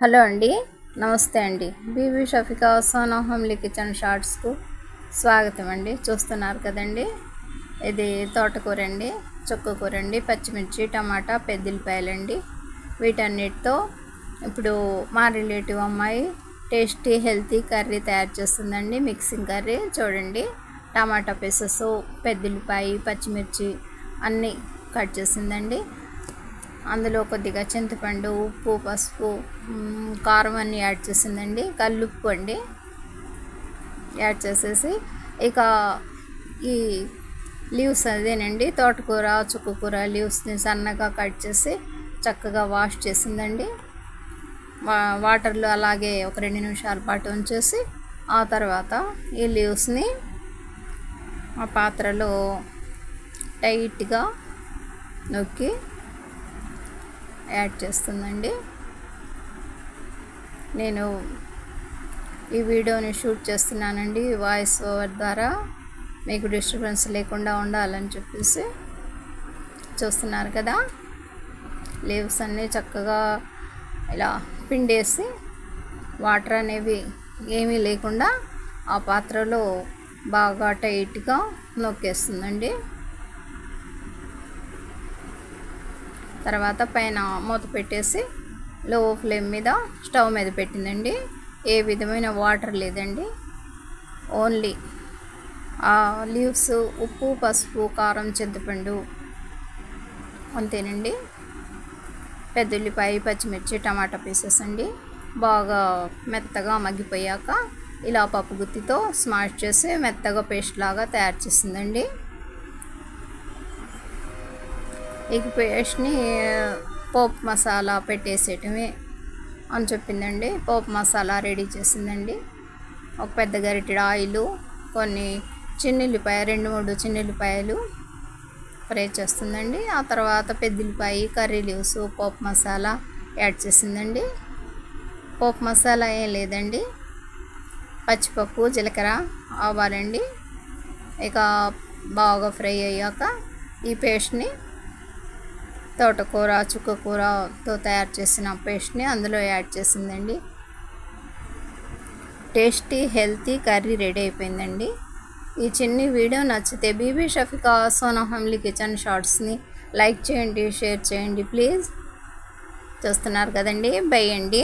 Hello అండి, నమస్తే అండి. బీబీ షఫికా సోనా హోమ్లీ కిచెన్ షార్ట్స్కు స్వాగతం అండి. చూస్తున్నారు కదండి, ఇది తోటకూర అండి, చుక్కకూర అండి, పచ్చిమిర్చి, టమాటా, పెద్దిల్లిపాయలండి. వీటన్నిటితో ఇప్పుడు మా రిలేటివ్ అమ్మాయి టేస్టీ హెల్తీ కర్రీ తయారు చేస్తుందండి. మిక్సింగ్ కర్రీ చూడండి. టమాటా పీసెస్, పెద్దిల్లిపాయ, పచ్చిమిర్చి అన్నీ కట్ చేసిందండి. అందులో కొద్దిగా చింతపండు, ఉప్పు, పసుపు, కారం అన్నీ యాడ్ చేసిందండి. కల్లుప్పు అండి యాడ్ చేసేసి ఇక ఈ లీవ్స్ అదేనండి తోటకూర, చుక్కకూర లీవ్స్ని సన్నగా కట్ చేసి చక్కగా వాష్ చేసిందండి. వాటర్లో అలాగే ఒక 2 నిమిషాల పాటు ఉంచేసి ఆ తర్వాత ఈ లీవ్స్ని ఆ పాత్రలో టైట్గా నొక్కి యాడ్ చేస్తుందండి. నేను ఈ వీడియోని షూట్ చేస్తున్నానండి వాయిస్ ఓవర్ ద్వారా, మీకు డిస్టర్బెన్స్ లేకుండా ఉండాలని చెప్పేసి. చూస్తున్నారు కదా, లీవ్స్ అన్నీ చక్కగా ఇలా పిండేసి వాటర్ అనేవి ఏమీ లేకుండా ఆ పాత్రలో బాగా టైట్గా నొక్కేస్తుందండి. తర్వాత పైన మూత పెట్టేసి లో ఫ్లేమ్ మీద స్టవ్ మీద పెట్టిందండి. ఏ విధమైన వాటర్ లేదండి, ఓన్లీ ఆ లీవ్స్, ఉప్పు, పసుపు, కారం, చింతపండు అంతేనండి. పెద్దుల్లిపాయ, పచ్చిమిర్చి, టమాటా పీసెస్ అండి. బాగా మెత్తగా మగ్గిపోయాక ఇలా పప్పు గుత్తితో స్మాష్ చేసి మెత్తగా పేస్ట్ లాగా తయారు చేసిందండి. ఈ పేస్ట్ని పోపు మసాలా పెట్టేసేయటమే అని చెప్పిందండి. పోపు మసాలా రెడీ చేసిందండి. ఒక పెద్ద గరిటెడు ఆయిలు, కొన్ని చిన్నుల్లిపాయ, 2-3 చిన్నుల్లిపాయలు ఫ్రై చేస్తుందండి. ఆ తర్వాత పెద్దిల్లిపాయ, కర్రీ లీవ్స్, పోపు మసాలా యాడ్ చేసిందండి. పోపు మసాలా ఏం లేదండి, పచ్చిపప్పు, జీలకర్ర, ఆవాలండి. ఇక బాగా ఫ్రై అయ్యాక ఈ పేస్ట్ని, తోటకూర, చుక్కకూరతో తయారు చేసిన పేస్ట్ని అందులో యాడ్ చేసిందండి. టేస్టీ హెల్తీ కర్రీ రెడీ అయిపోయిందండి. ఈ చిన్ని వీడియో నచ్చితే బీబీ షఫికా సోనా హోమ్లీ కిచెన్ షార్ట్స్ని లైక్ చేయండి, షేర్ చేయండి ప్లీజ్. చూస్తున్నారు కదండి, బై అండి.